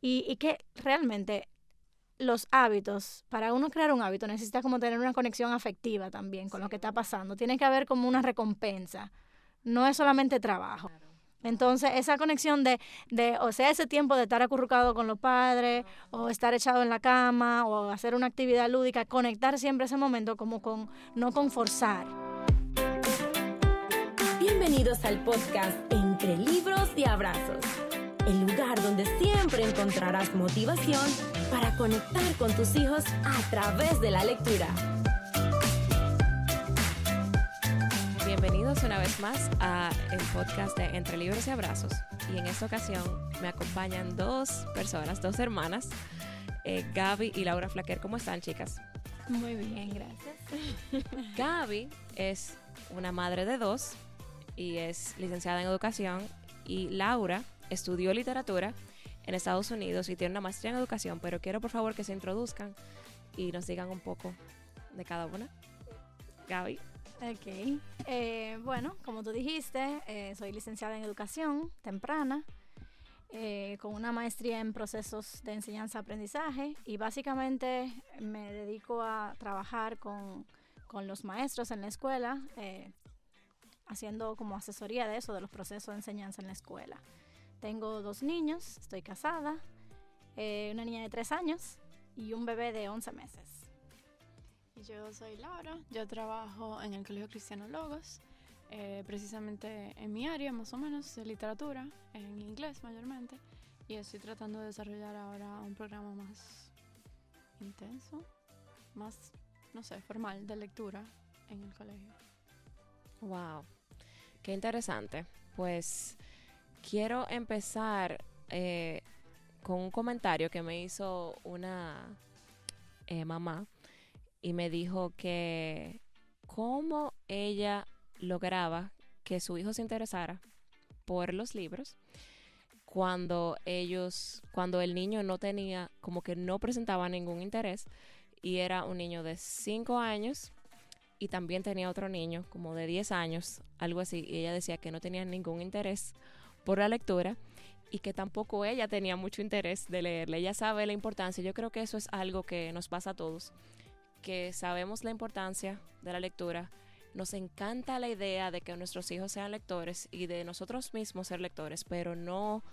y que realmente los hábitos, para uno crear un hábito necesita como tener una conexión afectiva también con lo que está pasando. Tiene que haber como una recompensa, no es solamente trabajo. Entonces, esa conexión o sea, ese tiempo de estar acurrucado con los padres, o estar echado en la cama, o hacer una actividad lúdica, conectar siempre ese momento como no con forzar. Bienvenidos al podcast Entre Libros y Abrazos, el lugar donde siempre encontrarás motivación para conectar con tus hijos a través de la lectura. Bienvenidos una vez más a el podcast de Entre Libros y Abrazos. Y en esta ocasión me acompañan dos hermanas, Gaby y Laura Flaquer. ¿Cómo están, chicas? Muy bien, gracias. Gaby es una madre de dos y es licenciada en educación, y Laura estudió literatura en Estados Unidos y tiene una maestría en educación, pero quiero por favor que se introduzcan y nos digan un poco de cada una. Gaby. Ok, bueno, como tú dijiste, soy licenciada en educación temprana, con una maestría en procesos de enseñanza-aprendizaje, y básicamente me dedico a trabajar con los maestros en la escuela, haciendo como asesoría de eso, de los procesos de enseñanza en la escuela. Tengo 2 niños, estoy casada, una niña de 3 años y un bebé de 11 meses. Yo soy Laura, yo trabajo en el Colegio Cristiano Logos, precisamente en mi área más o menos de literatura, en inglés mayormente, y estoy tratando de desarrollar ahora un programa más intenso, más, no sé, formal de lectura en el colegio. Wow, qué interesante. Pues quiero empezar con un comentario que me hizo una mamá, y me dijo que cómo ella lograba que su hijo se interesara por los libros cuando el niño no tenía, como que no presentaba ningún interés, y era un niño de 5 años y también tenía otro niño como de 10 años, algo así, y ella decía que no tenía ningún interés por la lectura y que tampoco ella tenía mucho interés de leerle. Ella sabe la importancia. Yo creo que eso es algo que nos pasa a todos, que sabemos la importancia de la lectura, nos encanta la idea de que nuestros hijos sean lectores y de nosotros mismos ser lectores, pero no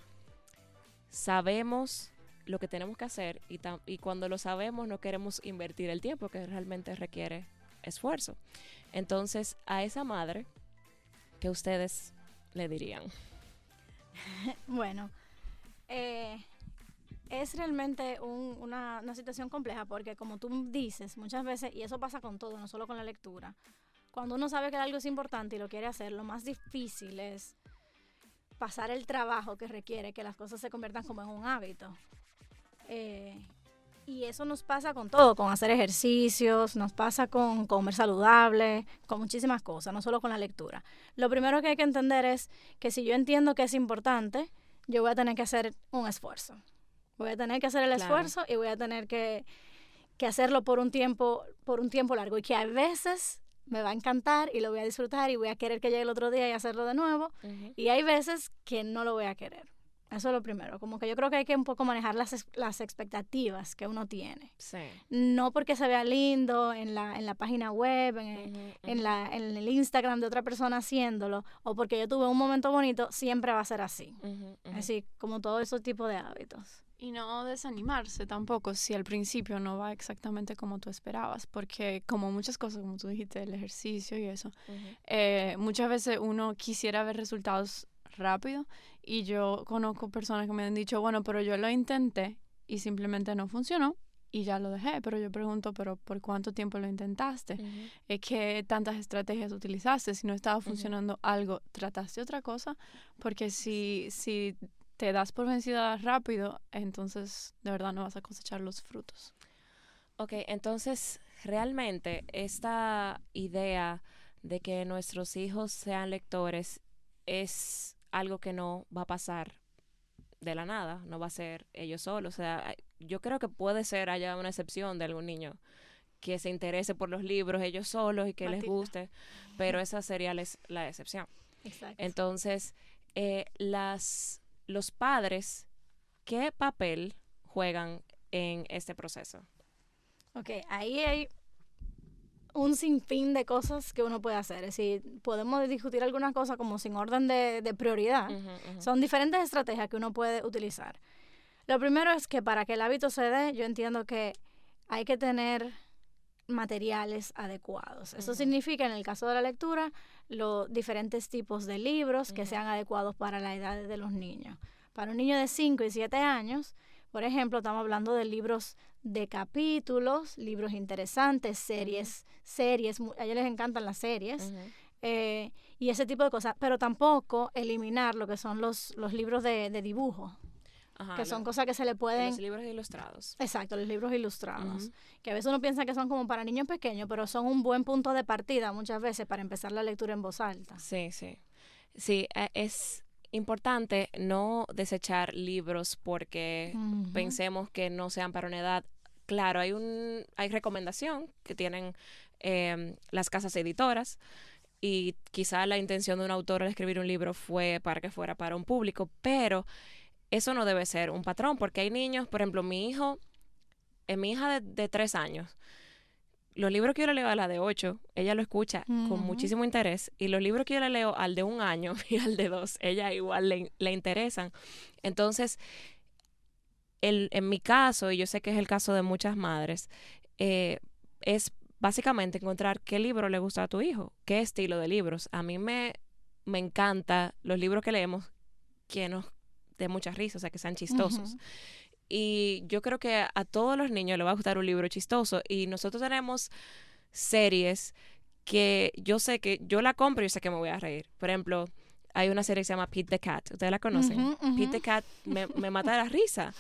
sabemos lo que tenemos que hacer, y cuando lo sabemos no queremos invertir el tiempo que realmente requiere esfuerzo. Entonces, a esa madre, ¿qué ustedes le dirían? Bueno, es realmente una situación compleja, porque como tú dices, muchas veces, y eso pasa con todo, no solo con la lectura, cuando uno sabe que algo es importante y lo quiere hacer, lo más difícil es pasar el trabajo que requiere que las cosas se conviertan como en un hábito. Y eso nos pasa con todo, con hacer ejercicios, nos pasa con comer saludable, con muchísimas cosas, no solo con la lectura. Lo primero que hay que entender es que si yo entiendo que es importante, yo voy a tener que hacer un esfuerzo. Voy a tener que hacer el esfuerzo y voy a tener que hacerlo por un tiempo largo, y que a veces me va a encantar y lo voy a disfrutar y voy a querer que llegue el otro día y hacerlo de nuevo, y hay veces que no lo voy a querer. Eso es lo primero, como que yo creo que hay que un poco manejar las expectativas que uno tiene. Sí. No porque se vea lindo en la página web, en el Instagram de otra persona haciéndolo, o porque yo tuve un momento bonito, siempre va a ser así. Así como todo ese tipo de hábitos. Y no desanimarse tampoco si al principio no va exactamente como tú esperabas, porque como muchas cosas, como tú dijiste, el ejercicio y eso, muchas veces uno quisiera ver resultados rápido, y yo conozco personas que me han dicho, bueno, pero yo lo intenté y simplemente no funcionó y ya lo dejé, pero yo pregunto, ¿pero por cuánto tiempo lo intentaste? ¿Qué tantas estrategias utilizaste? Si no estaba funcionando algo, ¿trataste otra cosa? Porque si te das por vencida rápido, entonces de verdad no vas a cosechar los frutos. Ok, entonces realmente esta idea de que nuestros hijos sean lectores es algo que no va a pasar de la nada, no va a ser ellos solos. O sea, yo creo que puede ser haya una excepción de algún niño que se interese por los libros ellos solos y que les guste, pero esa sería la excepción. Exacto. Entonces, los padres, ¿qué papel juegan en este proceso? Ok, ahí hay un sinfín de cosas que uno puede hacer. Es decir, podemos discutir algunas cosas como sin orden de prioridad. Son diferentes estrategias que uno puede utilizar. Lo primero es que para que el hábito se dé, yo entiendo que hay que tener materiales adecuados. Eso significa, en el caso de la lectura, los diferentes tipos de libros que sean adecuados para la edad de los niños. Para un niño de 5 y 7 años, por ejemplo, estamos hablando de libros de capítulos, libros interesantes, series, a ellos les encantan las series, y ese tipo de cosas, pero tampoco eliminar lo que son los libros de dibujo. Que son cosas que se le pueden... Los libros ilustrados. Exacto, los libros ilustrados. Que a veces uno piensa que son como para niños pequeños, pero son un buen punto de partida muchas veces para empezar la lectura en voz alta. Sí. Sí, es importante no desechar libros porque pensemos que no sean para una edad. Claro, hay recomendación que tienen las casas editoras, y quizá la intención de un autor al escribir un libro fue para que fuera para un público, pero eso no debe ser un patrón, porque hay niños, por ejemplo, mi hija de 3 años, los libros que yo le leo a la de 8, ella lo escucha con muchísimo interés, y los libros que yo le leo al de 1 año y al de 2, ella igual le interesan. Entonces, en mi caso, y yo sé que es el caso de muchas madres, es básicamente encontrar qué libro le gusta a tu hijo, qué estilo de libros. A mí me encanta los libros que leemos que nos de mucha risa, o sea, que sean chistosos. Y yo creo que a todos los niños les va a gustar un libro chistoso, y nosotros tenemos series que yo sé que yo la compro y yo sé que me voy a reír. Por ejemplo, hay una serie que se llama Pete the Cat. ¿Ustedes la conocen? Pete the Cat me mata de la risa.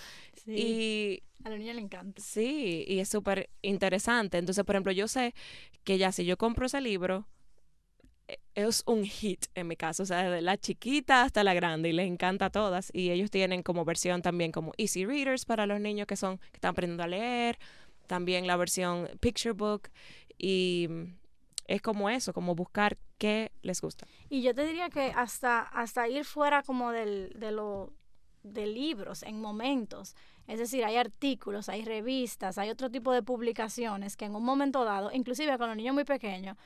Sí. Y a los niños les encanta. Sí, y es súper interesante. Entonces, por ejemplo, yo sé que ya si yo compro ese libro, es un hit en mi caso, o sea, desde la chiquita hasta la grande, y les encanta a todas. Y ellos tienen como versión también como Easy Readers para los niños que están aprendiendo a leer, también la versión Picture Book, y es como eso, como buscar qué les gusta. Y yo te diría que hasta ir fuera como de libros en momentos, es decir, hay artículos, hay revistas, hay otro tipo de publicaciones que en un momento dado, inclusive con los niños muy pequeños,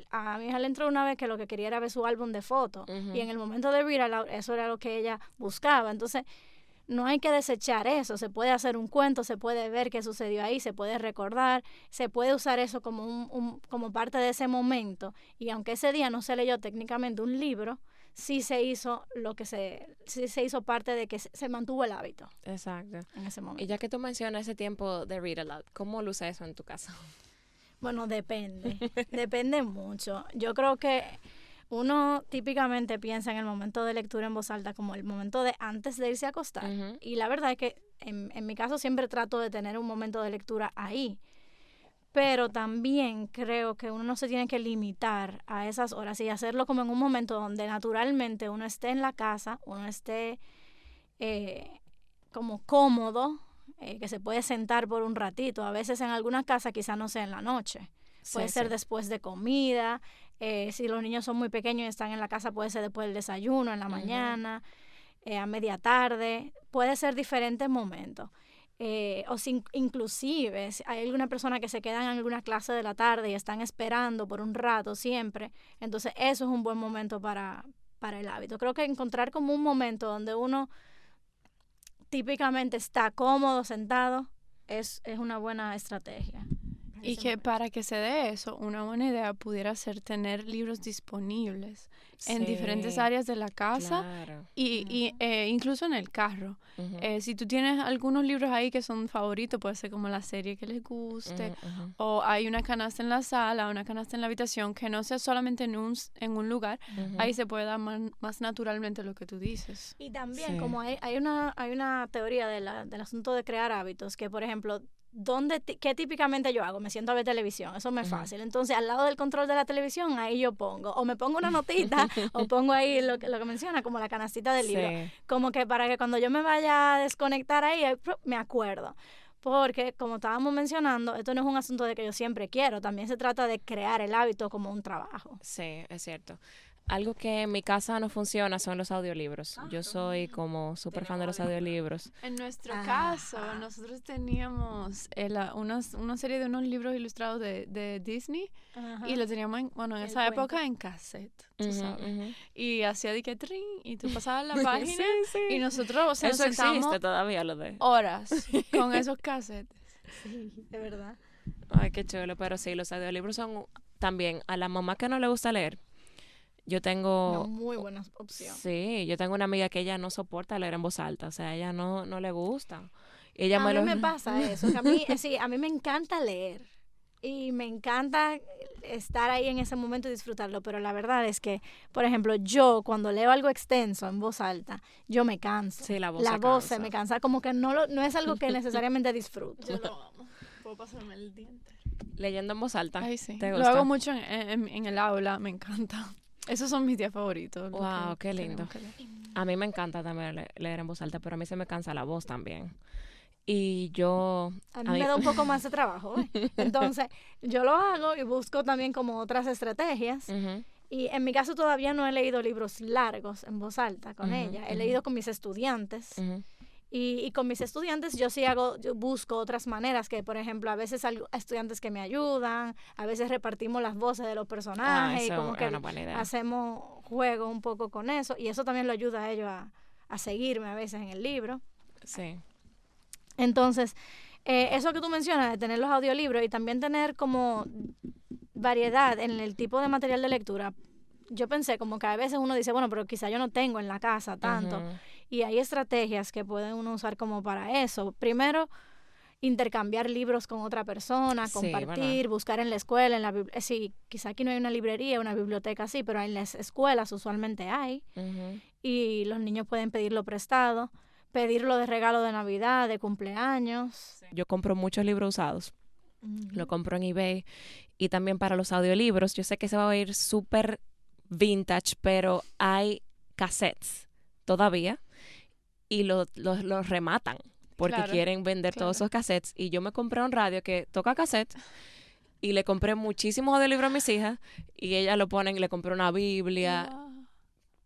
a mi hija le entró una vez que lo que quería era ver su álbum de fotos, y en el momento de read aloud, eso era lo que ella buscaba. Entonces no hay que desechar eso, se puede hacer un cuento, se puede ver qué sucedió ahí, se puede recordar, se puede usar eso como como parte de ese momento, y aunque ese día no se leyó técnicamente un libro, sí se hizo parte de que se mantuvo el hábito. Exacto. En ese momento. Y ya que tú mencionas ese tiempo de read aloud, ¿cómo luce eso en tu casa? Bueno, depende mucho. Yo creo que uno típicamente piensa en el momento de lectura en voz alta como el momento de antes de irse a acostar. Y la verdad es que en mi caso siempre trato de tener un momento de lectura ahí. Pero también creo que uno no se tiene que limitar a esas horas y hacerlo como en un momento donde naturalmente uno esté en la casa, uno esté como cómodo, que se puede sentar por un ratito. A veces en algunas casas quizás no sea en la noche. Puede ser después de comida. Si los niños son muy pequeños y están en la casa, puede ser después del desayuno, en la mañana, a media tarde. Puede ser diferentes momentos. Inclusive si hay alguna persona que se queda en alguna clase de la tarde y están esperando por un rato siempre, entonces eso es un buen momento para el hábito. Creo que encontrar como un momento donde uno típicamente está cómodo, sentado, es una buena estrategia. Y que para que se dé eso, una buena idea pudiera ser tener libros disponibles en diferentes áreas de la casa, claro. y incluso en el carro. Si tú tienes algunos libros ahí que son favoritos, puede ser como la serie que les guste, o hay una canasta en la sala, una canasta en la habitación, que no sea solamente en un lugar, ahí se puede dar más naturalmente lo que tú dices. Y también como hay una teoría del asunto de crear hábitos, que por ejemplo, ¿qué típicamente yo hago? Me siento a ver televisión, eso me es fácil. Entonces, al lado del control de la televisión, ahí yo pongo, o me pongo una notita, o pongo ahí lo que menciona, como la canastita del libro. Como que para que cuando yo me vaya a desconectar ahí, me acuerdo. Porque, como estábamos mencionando, esto no es un asunto de que yo siempre quiero, también se trata de crear el hábito como un trabajo. Sí, es cierto. Algo que en mi casa no funciona son los audiolibros. Yo soy como súper fan de los audiolibros. En nuestro caso, nosotros teníamos una serie de unos libros ilustrados de Disney y lo teníamos, en esa época en cassette, tú sabes. Y hacía de que trin, y tú pasabas la página y nosotros, o sea, eso nos sentábamos existe todavía, lo de... horas con esos cassettes. Sí, de verdad. Ay, qué chulo, pero sí, los audiolibros son también, a la mamá que no le gusta leer, yo tengo... Una muy buena opción. Sí, yo tengo una amiga que ella no soporta leer en voz alta, o sea, a ella no le gusta. Ella A mí me pasa eso, que a mí, sí, a mí me encanta leer y me encanta estar ahí en ese momento y disfrutarlo, pero la verdad es que, por ejemplo, yo cuando leo algo extenso en voz alta, yo me canso. Sí, la voz se me cansa, como que no es algo que necesariamente disfruto. Yo lo amo. Puedo pasarme el día entero. Leyendo en voz alta. Ay, sí. ¿Te Lo gusta? hago mucho en el aula, me encanta. Esos son mis días favoritos. Wow, qué lindo. A mí me encanta también leer en voz alta, pero a mí se me cansa la voz también. Y yo... A mí me da un poco más de trabajo, ¿eh? Entonces, yo lo hago y busco también como otras estrategias. Y en mi caso todavía no he leído libros largos en voz alta con ella. He leído con mis estudiantes. Y con mis estudiantes yo busco otras maneras, que por ejemplo a veces hay estudiantes que me ayudan, a veces repartimos las voces de los personajes y como que hacemos juego un poco con eso, y eso también lo ayuda a ellos a seguirme a veces en el libro. Sí. Entonces, eso que tú mencionas de tener los audiolibros y también tener como variedad en el tipo de material de lectura, yo pensé como que a veces uno dice, bueno, pero quizá yo no tengo en la casa tanto. Y hay estrategias que puede uno usar como para eso. Primero, intercambiar libros con otra persona, compartir, buscar en la escuela, sí, quizá aquí no hay una librería, una biblioteca así, pero en las escuelas usualmente hay. Y los niños pueden pedirlo prestado, pedirlo de regalo de Navidad, de cumpleaños. Yo compro muchos libros usados. Lo compro en eBay. Y también para los audiolibros, yo sé que se va a oír súper vintage, pero hay cassettes todavía y los rematan porque quieren vender todos esos cassettes. Y yo me compré un radio que toca cassette y le compré muchísimos audiolibros a mis hijas y ellas lo ponen, le compré una Biblia,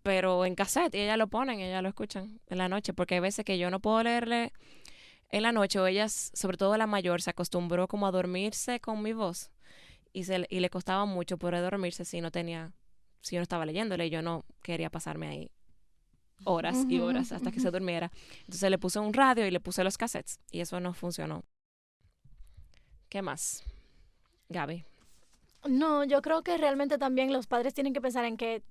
pero en cassette, y ellas lo ponen y ellas lo escuchan en la noche, porque hay veces que yo no puedo leerle en la noche, o ellas, sobre todo la mayor, se acostumbró como a dormirse con mi voz y le costaba mucho poder dormirse si yo no estaba leyéndole, y yo no quería pasarme ahí horas y horas hasta que se durmiera. Entonces le puse un radio y le puse los cassettes y eso no funcionó. ¿Qué más, Gaby? No, yo creo que realmente también los padres tienen que pensar en que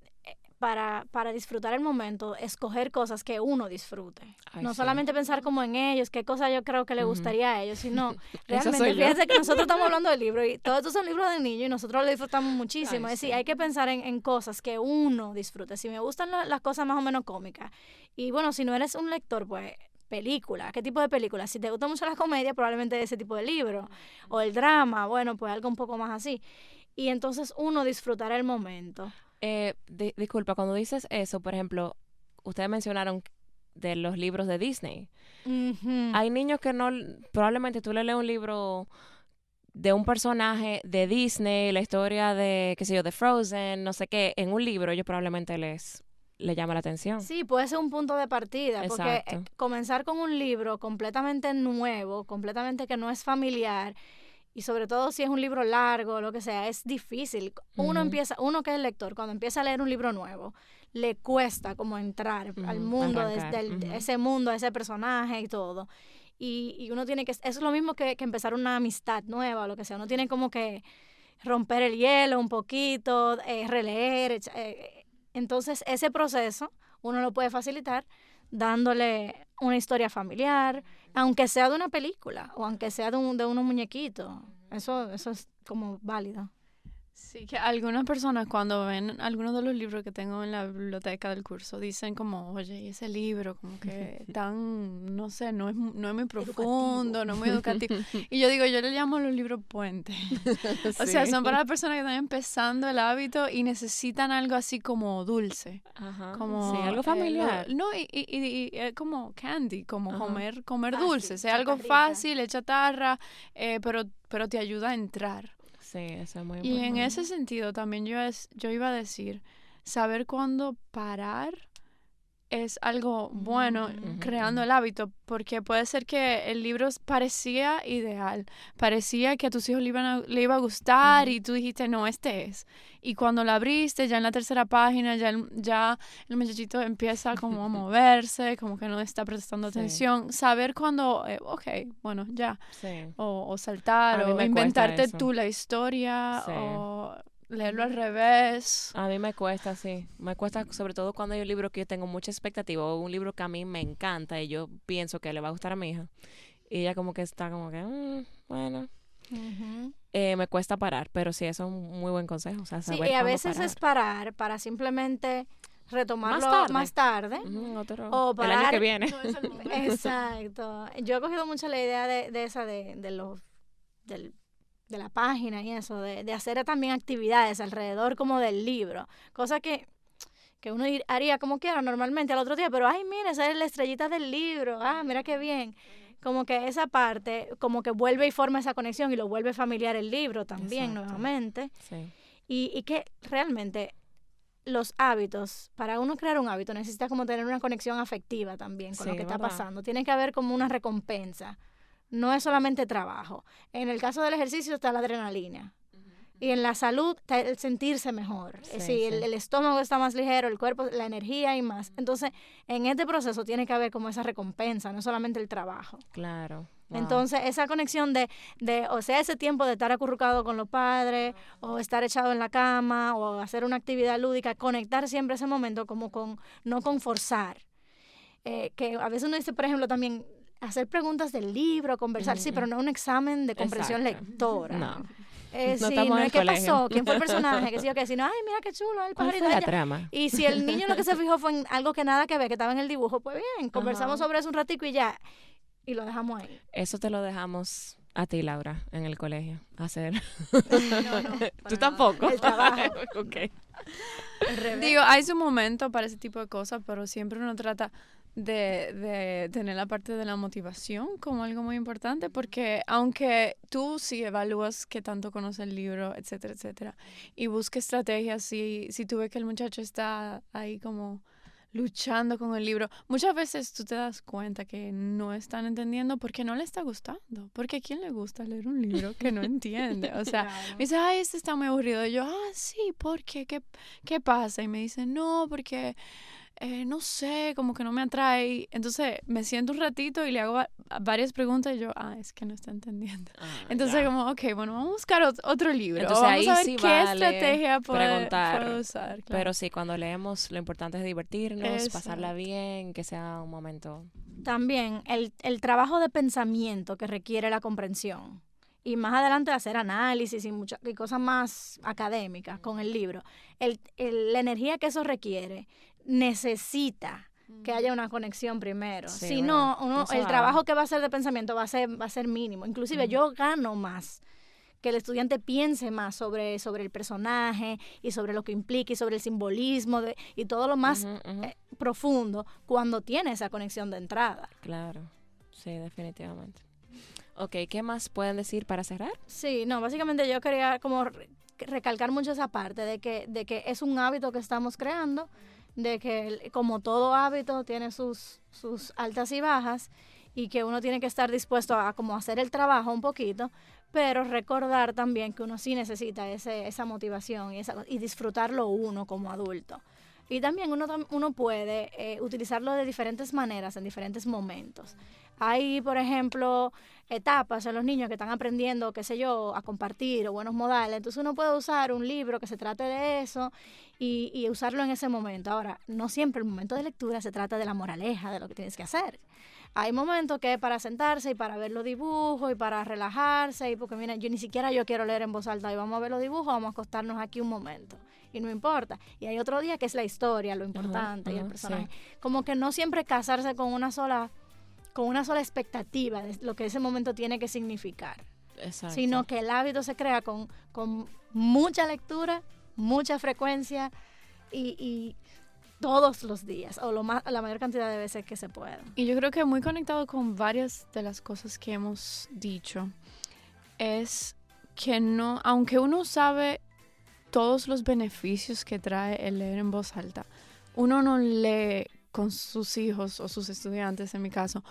para disfrutar el momento, escoger cosas que uno disfrute. No solamente pensar como en ellos, qué cosa yo creo que le gustaría a ellos, sino realmente, fíjense que nosotros estamos hablando del libro y todos estos son libros de niños y nosotros lo disfrutamos muchísimo. Es decir, hay que pensar en cosas que uno disfrute. Si me gustan las cosas más o menos cómicas, y bueno, si no eres un lector, pues película, ¿qué tipo de película? Si te gusta mucho la comedia, probablemente ese tipo de libro, o el drama, bueno, pues algo un poco más así. Y entonces uno disfrutará el momento. Disculpa, cuando dices eso, por ejemplo, ustedes mencionaron de los libros de Disney. Hay niños que no, probablemente tú le lees un libro de un personaje de Disney, la historia de, qué sé yo, de Frozen, no sé qué, en un libro ellos probablemente le llama la atención. Sí, puede ser un punto de partida, porque comenzar con un libro completamente nuevo, completamente que no es familiar, y sobre todo si es un libro largo, lo que sea, es difícil. Uno que es lector, cuando empieza a leer un libro nuevo, le cuesta como entrar al mundo, ese mundo, ese personaje y todo. Y uno tiene que, es lo mismo que empezar una amistad nueva o lo que sea. Uno tiene como que romper el hielo un poquito, releer. Entonces, ese proceso uno lo puede facilitar dándole una historia familiar, aunque sea de una película o aunque sea de unos muñequitos. Eso es como válido. Sí, que algunas personas cuando ven algunos de los libros que tengo en la biblioteca del curso dicen como, oye, ese libro como que tan, no sé, no es muy profundo, no es muy educativo. Y yo digo, yo le llamo los libros puentes. O sea, son para las personas que están empezando el hábito y necesitan algo así como dulce. Como, sí, algo familiar. Y como candy, como comer dulce. Sea algo fácil, es chatarra, pero te ayuda a entrar. Sí, eso es muy importante. Y en ese sentido también yo iba a decir, saber cuándo parar es algo bueno creando el hábito, porque puede ser que el libro parecía ideal, parecía que a tus hijos le iba a gustar y tú dijiste, no, este es. Y cuando lo abriste, ya en la tercera página, ya el muchachito empieza como a moverse, como que no está prestando atención. Saber cuándo, bueno, ya. Sí. O saltar, o inventarte tú la historia, o leerlo al revés. A mí me cuesta, sí. Me cuesta sobre todo cuando hay un libro que yo tengo mucha expectativa o un libro que a mí me encanta y yo pienso que le va a gustar a mi hija. Y ella como que está como que, bueno. Me cuesta parar, pero sí, eso es un muy buen consejo. O sea, saber y a veces parar. es parar para simplemente retomarlo más tarde. O parar el año que viene. No es el momento. Exacto. Yo he cogido mucho la idea de esa de la página y eso, de hacer también actividades alrededor como del libro, cosa que uno haría como quiera normalmente al otro día, pero ay, mira, esa es la estrellita del libro, mira qué bien, como que esa parte como que vuelve y forma esa conexión y lo vuelve familiar el libro también. Exacto. Nuevamente. Sí. Y que realmente los hábitos, para uno crear un hábito necesita como tener una conexión afectiva también con lo que está pasando, tiene que haber como una recompensa. No es solamente trabajo. En el caso del ejercicio está la adrenalina. Y en la salud está el sentirse mejor. El estómago está más ligero, el cuerpo, la energía y más. Entonces, en este proceso tiene que haber como esa recompensa, no solamente el trabajo. Claro. Wow. Entonces, esa conexión de, o sea, ese tiempo de estar acurrucado con los padres, o estar echado en la cama, o hacer una actividad lúdica, conectar siempre ese momento como no con forzar. Que a veces uno dice, por ejemplo, también hacer preguntas del libro, conversar, sí, pero no un examen de comprensión lectora. No. No es qué pasó, quién fue el personaje, que sí o qué, sino, ay, mira qué chulo el pajarito. ¿Cuál fue la trama? Y si el niño lo que se fijó fue en algo que nada que ver, que estaba en el dibujo, pues bien, conversamos sobre eso un ratico y ya, y lo dejamos ahí. Eso te lo dejamos a ti, Laura, en el colegio, hacer. No. ¿Tú tampoco? El trabajo. Okay. Digo, hay su momento para ese tipo de cosas, pero siempre uno trata de tener la parte de la motivación como algo muy importante, porque aunque tú sí evalúas qué tanto conoce el libro, etcétera, etcétera, y busques estrategias, si tú ves que el muchacho está ahí como luchando con el libro, muchas veces tú te das cuenta que no están entendiendo porque no le está gustando, porque ¿a quién le gusta leer un libro que no entiende? O sea, claro. Me dice, ay, este está muy aburrido, y yo, sí, ¿por qué? ¿Qué pasa? Y me dice, no, porque no sé, como que no me atrae. Entonces me siento un ratito y le hago varias preguntas y yo, es que no está entendiendo. Entonces como, bueno, vamos a buscar otro libro. Entonces vamos ahí a ver sí qué estrategia preguntar. puedo usar. Claro. Pero sí, cuando leemos lo importante es divertirnos, pasarla bien, que sea un momento. También el trabajo de pensamiento que requiere la comprensión. Y más adelante hacer análisis y cosas más académicas con el libro. La energía que eso requiere necesita que haya una conexión primero. Sí, si no, el trabajo que va a hacer de pensamiento va a ser mínimo. Inclusive yo gano más que el estudiante piense más sobre el personaje y sobre lo que implica y sobre el simbolismo y todo lo más profundo cuando tiene esa conexión de entrada. Claro, sí, definitivamente. Ok, ¿qué más pueden decir para cerrar? Sí, básicamente yo quería como recalcar mucho esa parte de que es un hábito que estamos creando, de que como todo hábito tiene sus altas y bajas y que uno tiene que estar dispuesto a como hacer el trabajo un poquito, pero recordar también que uno sí necesita esa motivación y disfrutarlo uno como adulto. Y también uno puede utilizarlo de diferentes maneras en diferentes momentos. Hay, por ejemplo, etapas en los niños que están aprendiendo, qué sé yo, a compartir o buenos modales. Entonces uno puede usar un libro que se trate de eso y usarlo en ese momento. Ahora, no siempre el momento de lectura se trata de la moraleja, de lo que tienes que hacer. Hay momentos que es para sentarse y para ver los dibujos y para relajarse y porque mira, yo quiero leer en voz alta y vamos a ver los dibujos, vamos a acostarnos aquí un momento y no importa. Y hay otro día que es la historia, lo importante y el personaje. Sí. Como que no siempre casarse con una sola expectativa de lo que ese momento tiene que significar. Exacto. Sino que el hábito se crea con mucha lectura, mucha frecuencia y todos los días o la mayor cantidad de veces que se pueda. Y yo creo que muy conectado con varias de las cosas que hemos dicho es que no, aunque uno sabe todos los beneficios que trae el leer en voz alta. Uno no lee con sus hijos o sus estudiantes, en mi caso,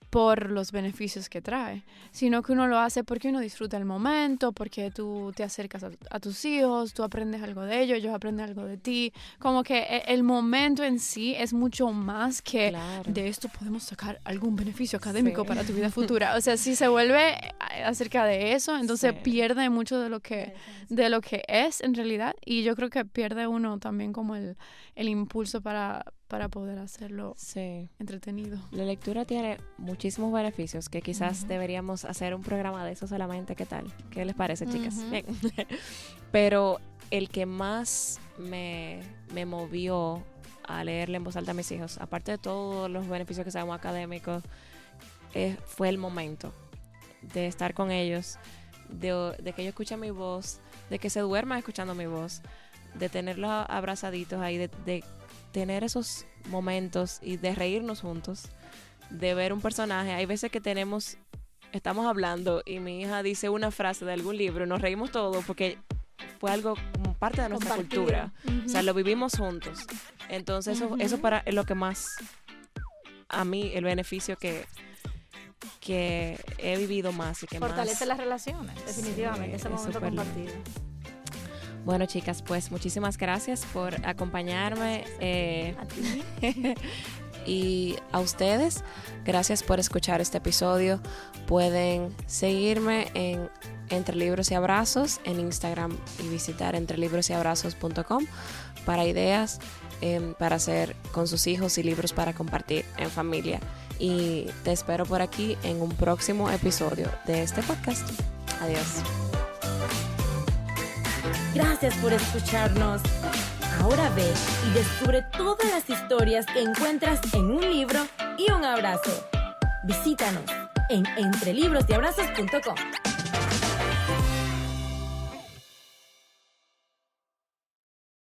por los beneficios que trae, sino que uno lo hace porque uno disfruta el momento, porque tú te acercas a tus hijos, tú aprendes algo de ellos, ellos aprenden algo de ti, como que el momento en sí es mucho más que de esto podemos sacar algún beneficio académico para tu vida futura. O sea, si se vuelve acerca de eso, entonces pierde mucho de lo que es en realidad, y yo creo que pierde uno también como el impulso para poder hacerlo entretenido. La lectura tiene muchísimos beneficios que quizás deberíamos hacer un programa de eso solamente. ¿Qué tal? ¿Qué les parece, chicas? Bien. Pero el que más me movió a leerle en voz alta a mis hijos, aparte de todos los beneficios que sabemos académicos, fue el momento de estar con ellos, de que ellos escuchen mi voz, de que se duerman escuchando mi voz, de tenerlos abrazaditos ahí, de tener esos momentos y de reírnos juntos, de ver un personaje. Hay veces que estamos hablando y mi hija dice una frase de algún libro y nos reímos todos porque fue algo como parte de nuestra cultura. O sea, lo vivimos juntos. Entonces eso para es lo que más, a mí, el beneficio que he vivido más y que fortalece las relaciones, definitivamente, ese momento compartido. Bueno, chicas, pues muchísimas gracias por acompañarme. A ti. Y a ustedes, gracias por escuchar este episodio. Pueden seguirme en Entre Libros y Abrazos en Instagram y visitar entrelibrosyabrazos.com para ideas para hacer con sus hijos y libros para compartir en familia. Y te espero por aquí en un próximo episodio de este podcast. Adiós. Gracias por escucharnos. Ahora ve y descubre todas las historias que encuentras en un libro y un abrazo. Visítanos en entrelibrosyabrazos.com.